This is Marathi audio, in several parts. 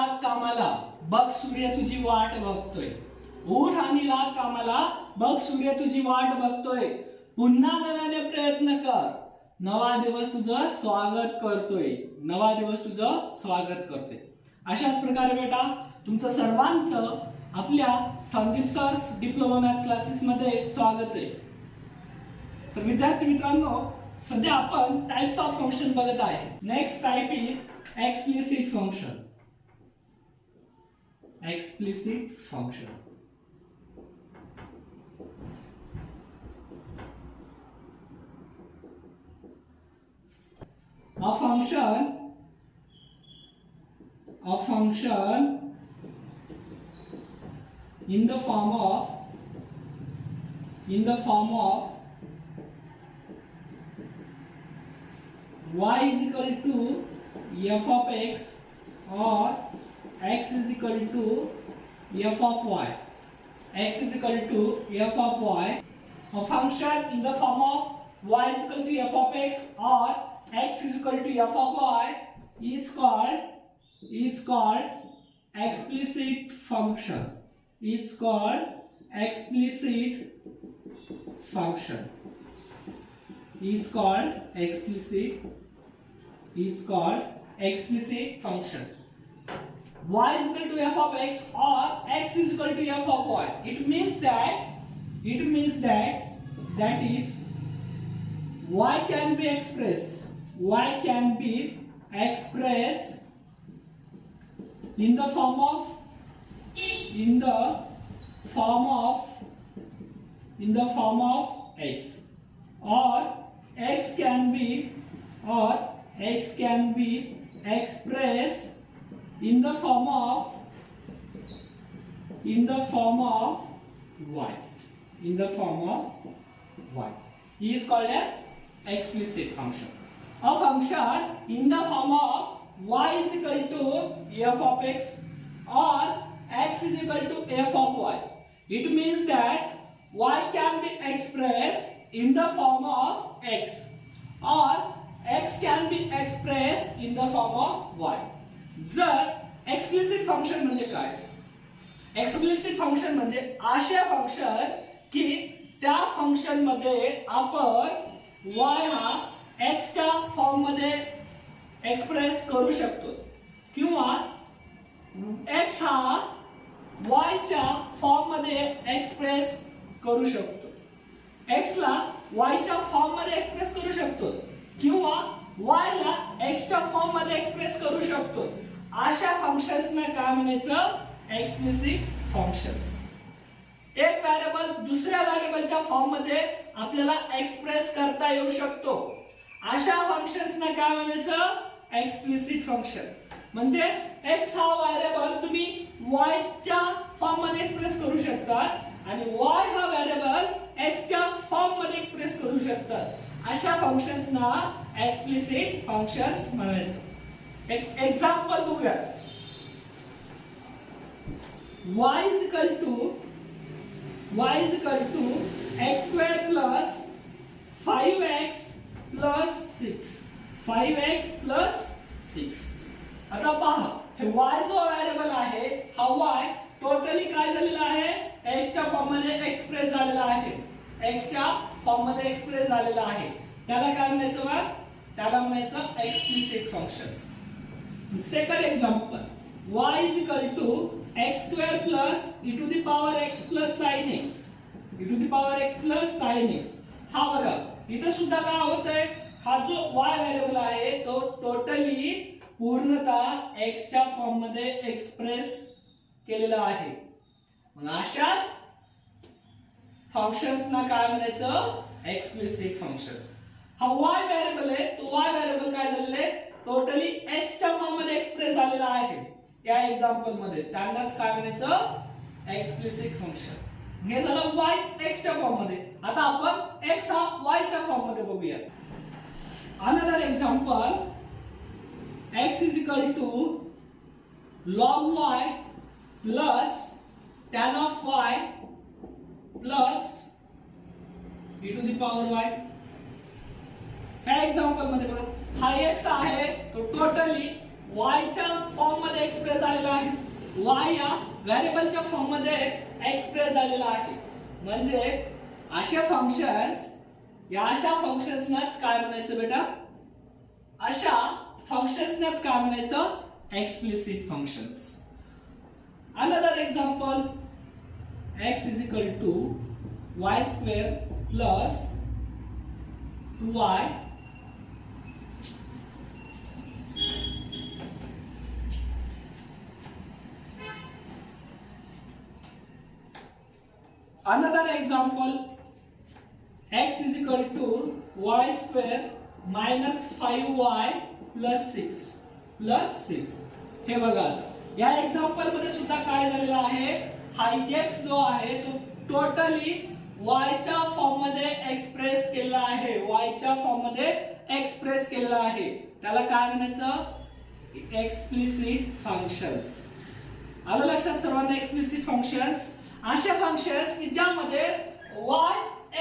लाग कामाला, बघ सूर्य तुझी वाट बघतोय. उठ आणि लाग कामाला, बघ सूर्य तुझी वाट बघतोय. पुन्हा नव्याने प्रयत्न कर, नवा दिवस तुझं स्वागत करतोय. नवा दिवस तुझं स्वागत करतोय. अशाच प्रकारे बेटा तुमचं सर्वांचं आपल्या संदीप सर्स डिप्लोमा मॅथ क्लासेस मध्ये स्वागत आहे. तर विद्यार्थी मित्रांनो, सध्या आपण टाइप्स ऑफ फंक्शन बघत आहे. Next type is explicit function. Explicit function. A function in the form of y is equal to f of x or x is equal to f of y. X is equal to f of y. A function in the form of y is equal to f of x or x is equal to f of y is called explicit function. Is called explicit function. Is called explicit function. Y is equal to f of x or x is equal to f of y. It means that is y can be expressed in the form of x, or x can be expressed in the form of y. He is called as explicit function. A function in the form of y is equal to f of x or x is equal to f of y. It means that y can be expressed in the form of x or x can be expressed in the form of y. जर explicit function म्हणजे काय? Explicit function म्हणजे अशा फंक्शन की त्या फंक्शन मध्ये आपण y हा x च्या फॉर्म मध्ये एक्सप्रेस करू शकतो किंवा x हा y च्या फॉर्म मध्ये एक्सप्रेस करू शकतो. x ला y च्या फॉर्म मध्ये एक्सप्रेस करू शकतो किंवा y ला x च्या फॉर्म मध्ये एक्सप्रेस करू शकतो. अशा फंक्शन्स ना काय म्हणायचं? Explicit functions. एक व्हेरिएबल दुसऱ्या व्हेरिएबलच्या फॉर्म मध्ये आपल्याला एक्सप्रेस करता येऊ शकतो. अशा फंक्शन्स ना काय म्हणायचं? Explicit function. म्हणजे x हा व्हेरिएबल तुम्ही y च्या फॉर्म मध्ये एक्सप्रेस करू शकता आणि y हा व्हेरिएबल x च्या फॉर्म मध्ये एक्सप्रेस करू शकता. अशा फंक्शन्स ना एक्सप्लिसिट फंक्शन्स म्हणायचं. एक एग्जांपल बघूया. y is equal to x square plus 5x plus 6. 5x plus 6. आता पहा, हे y जो व्हेरिएबल आहे हा y टोटली काय झालेला आहे? x च्या फॉर्म मध्ये एक्सप्रेस झालेला आहे. x च्या फॉर्म मध्ये एक्सप्रेस झालेला आहे. त्याला काय म्हणायचं मग? त्याला म्हणायचं explicit functions. Second example, y is equal to x square plus e to the power x plus sin x. e to the power x plus sin x. हा बघा, इथे सुद्धा काय होतंय? हा जो y व्हेरिएबल आहे तो टोटली पूर्णतः x च्या फॉर्म मध्ये एक्सप्रेस केलेला आहे. मग अशाच फंक्शन्स ना काय म्हणायचं? Explicit functions. हा y व्हेरिएबल आहे, तो y व्हेरिएबल काय झालेला आहे? टोटली x च्या फॉर्म मध्ये एक्सप्रेस झालेला आहे. या एक्झाम्पल मध्ये त्यांनाच काय म्हणायचं? Explicit function. हे झालं y x च्या फॉर्म मध्ये. आता आपण x हा y च्या फॉर्म मध्ये बघूया. Another example, x is equal to log y plus tan of y plus e to the power y. ह्या एक्झाम्पल मध्ये बघा, हा x आहे तो टोटली y च्या फॉर्म मध्ये एक्सप्रेस झालेला आहे, y या व्हेरिएबलच्या फॉर्म मध्ये एक्सप्रेस झालेला आहे. म्हणजे अशा फंक्शन्स, या अशा फंक्शन्सनाच काय म्हणायचं बेटा, अशा फंक्शन्सनाच काय म्हणायचं, explicit functions. Another example, x is equal to y square plus 2y another example, x is equal to y square minus 5y plus 6. हे बघा, या एक्झाम्पल मध्ये सुद्धा काय झालेलं आहे, हा x जो आहे तो टोटली y च्या फॉर्म मध्ये एक्सप्रेस केलेला आहे, y च्या फॉर्म मध्ये एक्सप्रेस केलेला आहे. त्याला काय म्हणायचं, एक्सप्लिसिट फंक्शन्स. आलं लक्षात सर्वांना, एक्सप्लिसिट फंक्शन्स अशा फंक्शन्स की ज्यामध्ये y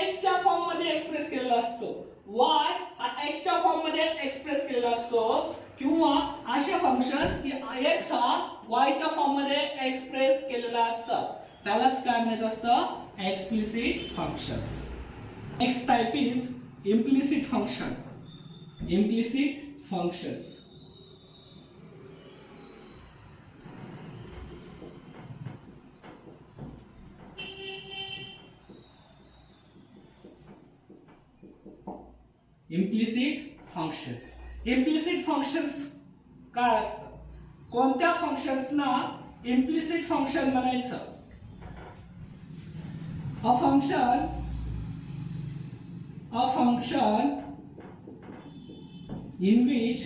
x च्या फॉर्म मध्ये एक्सप्रेस केलेला असतो, y हा x च्या फॉर्म मध्ये एक्सप्रेस केलेला असतो, किंवा अशा फंक्शन्स की x हा y च्या फॉर्म मध्ये एक्सप्रेस केलेला असतात, त्यालाच काय म्हणायचं असतं, explicit functions. Next type is implicit function. Implicit functions. Implicit functions. Implicit functions काय असतात, कोणत्या फंक्शन्सना इम्प्लिसिट फंक्शन म्हणायचं. A function in which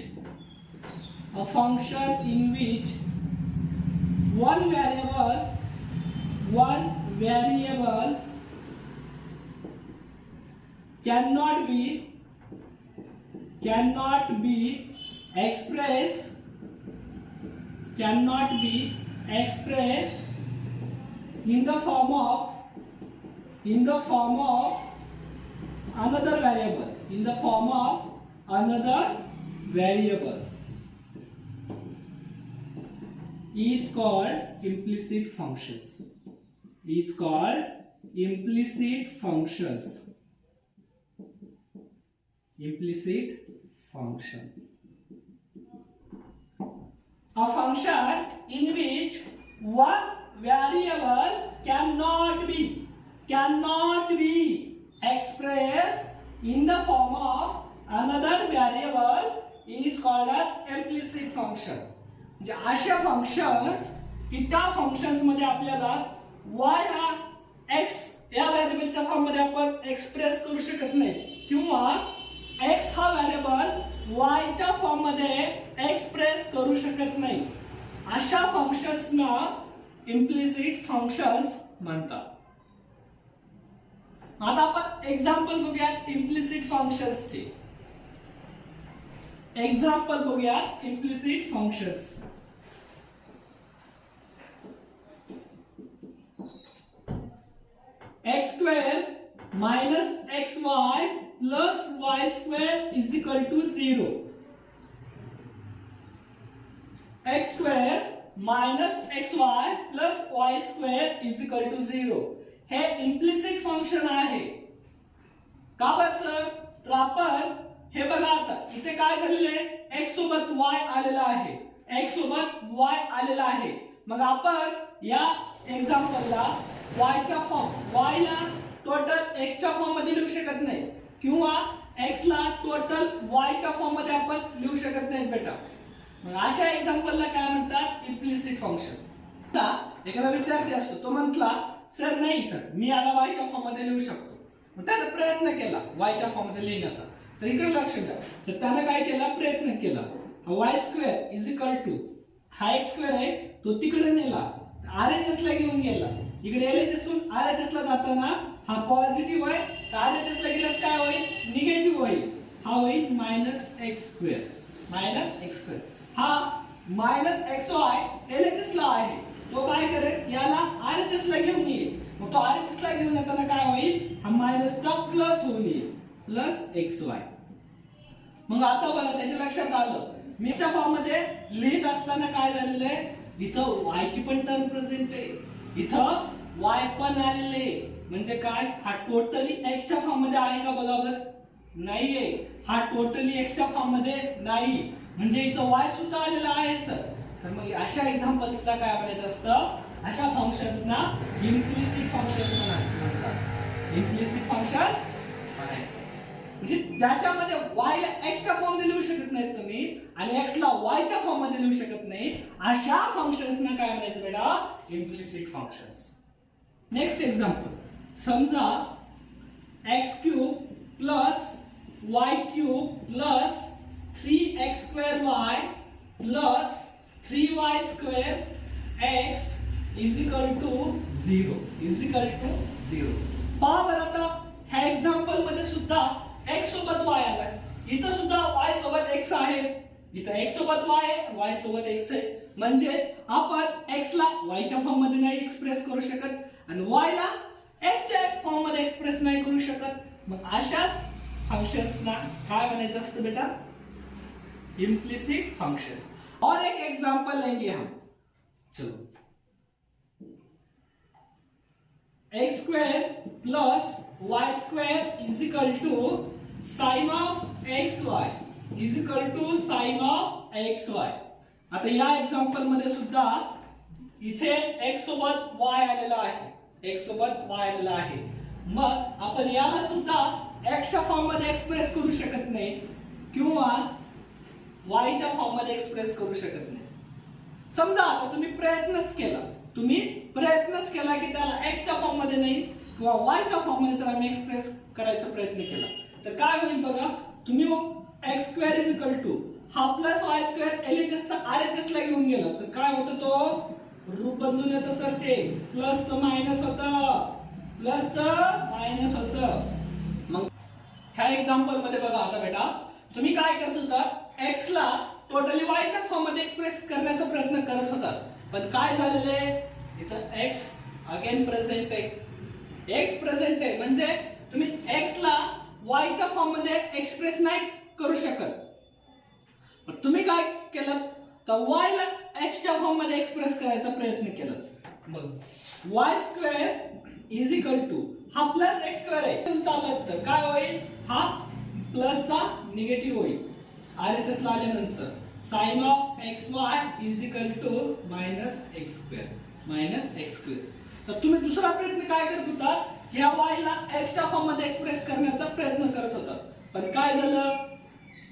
one variable cannot be expressed in the form of another variable, is called implicit functions. Implicit function. A function in which one variable cannot be expressed in the form of another variable is called as implicit function. म्हणजे अशा फंक्शन्स की त्या फंक्शन्स मध्ये आपल्याला y हा x या व्हेरिएबलच्या फॉर्म मध्ये आपण एक्सप्रेस करू शकत नाही, किंवा x हा व्हेरिएबल y च्या फॉर्म मध्ये एक्सप्रेस करू शकत नाही, अशा फंक्शन्सना इम्प्लिसिट फंक्शन्स म्हणतात. आता आपण एक्झाम्पल बघूया इम्प्लिसिट फंक्शन्सचे. एक्झाम्पल बघूया implicit functions. x square minus xy plus y square is equal to 0. x square minus xy plus y square is equal to 0. हे इम्प्लिसिट फंक्शन आहे. का बरं सर, तर आपण हे बघा, आता इथे काय झालेलं आहे, x सोबत y आलेला आहे, x सोबत y आलेला आहे. मग आपण या एक्झाम्पलला y च्या फॉर्म, y ला टोटल x च्या फॉर्म मध्ये लिहू शकत नाही, किंवा x ला टोटल y च्या फॉर्म मध्ये आपण लिहू शकत नाही बेटा. मग अशा एक्झाम्पलला काय म्हणतात, इम्प्लिसिट फंक्शन. आता एखादा विद्यार्थी असतो, तो म्हटला सर नाही सर मी आता y च्या फॉर्म मध्ये लिहू शकतो, मग त्याने प्रयत्न केला y च्या फॉर्म मध्ये लिहिण्याचा. तर इकडे लक्ष द्या, तर त्याने काय केला, प्रयत्न केला, y square is equal to हा x स्क्वेअर आहे तो तिकडे नेला, RHS ला घेऊन गेला, इकडे LHS वरून RHS ला जाताना हा पॉझिटिव्ह आहे, तर RHS ला गेल्यास काय होईल, निगेटिव्ह होईल, हा होईल -x स्क्वेअर. हा -xy LHS ला आहे, तो काय करेल, याला RHS ला घेऊन येईल, मग तो RHS ला घेऊन येताना काय होईल, हा मायनसचा प्लस होऊन येईल, +xy. मग आता बघा त्याच्या लक्षात आलं, मिक्सच्या फॉर्म मध्ये लिहित असताना काय झालेलं आहे, इथं y ची पण टर्म प्रेझेंट आहे, इथं y पण आलेले आहे. म्हणजे काय, हा टोटली x च्या फॉर्म मध्ये आहे का बघा बरं, नाहीये. हा टोटली x च्या फॉर्म मध्ये नाही, म्हणजे इथं y सुद्धा आलेला आहे सर. तर मग अशा एक्झाम्पल्सला काय म्हणायचं असतं, अशा फंक्शन्सना इम्प्लिसिट फंक्शन्स म्हणतात. इम्प्लिसिट फंक्शन्स म्हणायचं म्हणजे ज्याच्यामध्ये y ला x च्या फॉर्म मध्ये लिहू शकत नाही तुम्ही आणि x ला y च्या फॉर्म मध्ये लिहू शकत नाही, अशा फंक्शन्सना काय म्हणायचं बेटा, इम्प्लिसिट फंक्शन्स. नेक्स्ट एक्झाम्पल, समजा x³ plus y³ plus 3x² plus 3y² x is equal to 0 पहा बरं. आता ह्या एक्झाम्पल मध्ये सुद्धा x सोबत y आलाय, इथं सुद्धा y सोबत x आहे, इथं x सोबत y आहे, y सोबत x आहे. म्हणजे आपण x ला y च्या फॉर्म मध्ये नाही एक्सप्रेस करू शकत आणि y ला x च्या फॉर्म मध्ये एक्सप्रेस नाही करू शकत. मग अशाच फंक्शन्सना काय म्हणायचं असतं बेटा, इम्प्लिसिट फंक्शंस. और एक एग्जांपल लेंगे हम, चलो x² plus y² is equal to sine of xy is equal to sine of xy. आता या एक्झाम्पल मध्ये सुद्धा इथे x सोबत y आलेला आहे, x सोबत y आलेला आहे. मग आपण याला सुद्धा x च्या फॉर्म मध्ये एक्सप्रेस करू शकत नाही किंवा y च्या फॉर्म मध्ये एक्सप्रेस करू शकत नाही. समजा आता तुम्ही प्रयत्नच केला की त्याला x च्या फॉर्म मध्ये नाही किंवा y च्या फॉर्म मध्ये तर आम्ही एक्सप्रेस करायचा प्रयत्न केला, तर काय होईल बघा. तुम्ही x² इज इक्वल टू हा प्लस y² LHS चा RHS ला घेऊन गेला तर काय होतं, तो रूप बदलून येतं सर, ते प्लस च मायनस होतं, प्लस च मायनस होतं. मग ह्या एक्झाम्पल मध्ये बघा आता बेटा, तुम्ही काय करत होता, x ला टोटली y च्या फॉर्म मध्ये एक्सप्रेस करण्याचा प्रयत्न करत होता, पण काय झालेलं आहे, इथं x अगेन प्रेझेंट आहे, x प्रेझेंट आहे म्हणजे तुम्ही x ला y च्या फॉर्म मध्ये एक्सप्रेस नाही करू शकत. पण तुम्ही काय केलं, तर y ला x च्या फॉर्म मध्ये एक्सप्रेस करायचा प्रयत्न केला. मग y² इज इक्वल टू हा प्लस x² आहे, चालत तर काय होईल, हा प्लस चा निगेटिव्ह होईल RHS ला आल्यानंतर. Sine of xy is equal to minus x². तर तुम्ही दुसरा प्रयत्न काय करत होता, या y ला x च्या फॉर्म मध्ये एक्सप्रेस करण्याचा प्रयत्न करत होता, पण काय झालं,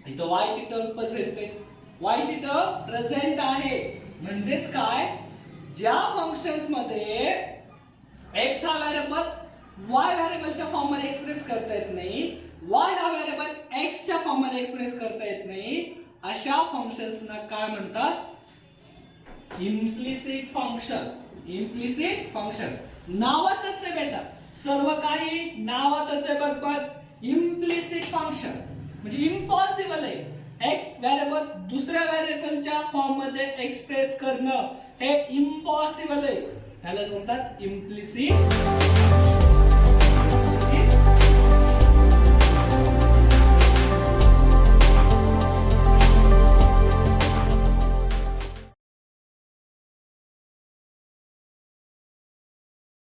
इथं y ची टर्म प्रेझेंट आहे, y ची टर्म प्रेझेंट आहे. म्हणजेच काय, ज्या फंक्शन्स मध्ये x हा व्हेरिएबल y व्हेरिएबलच्या फॉर्म मध्ये एक्सप्रेस करता येत नाही, y हा व्हेरिएबल x च्या फॉर्म मध्ये एक्सप्रेस करता येत नाही, अशा फंक्शन्सना काय म्हणतात, इम्प्लिसिट फंक्शन. इम्प्लिसिट फंक्शन नावातच आहे बेटा, सर्व काही नावातच आहे. बरोबर, इम्प्लिसिट फंक्शन म्हणजे इम्पॉसिबल आहे, एक व्हेरिएबल दुसऱ्या व्हेरिएबलच्या फॉर्म मध्ये एक्सप्रेस करणं हे इम्पॉसिबल आहे, त्याला म्हणतात इम्प्लिसिट.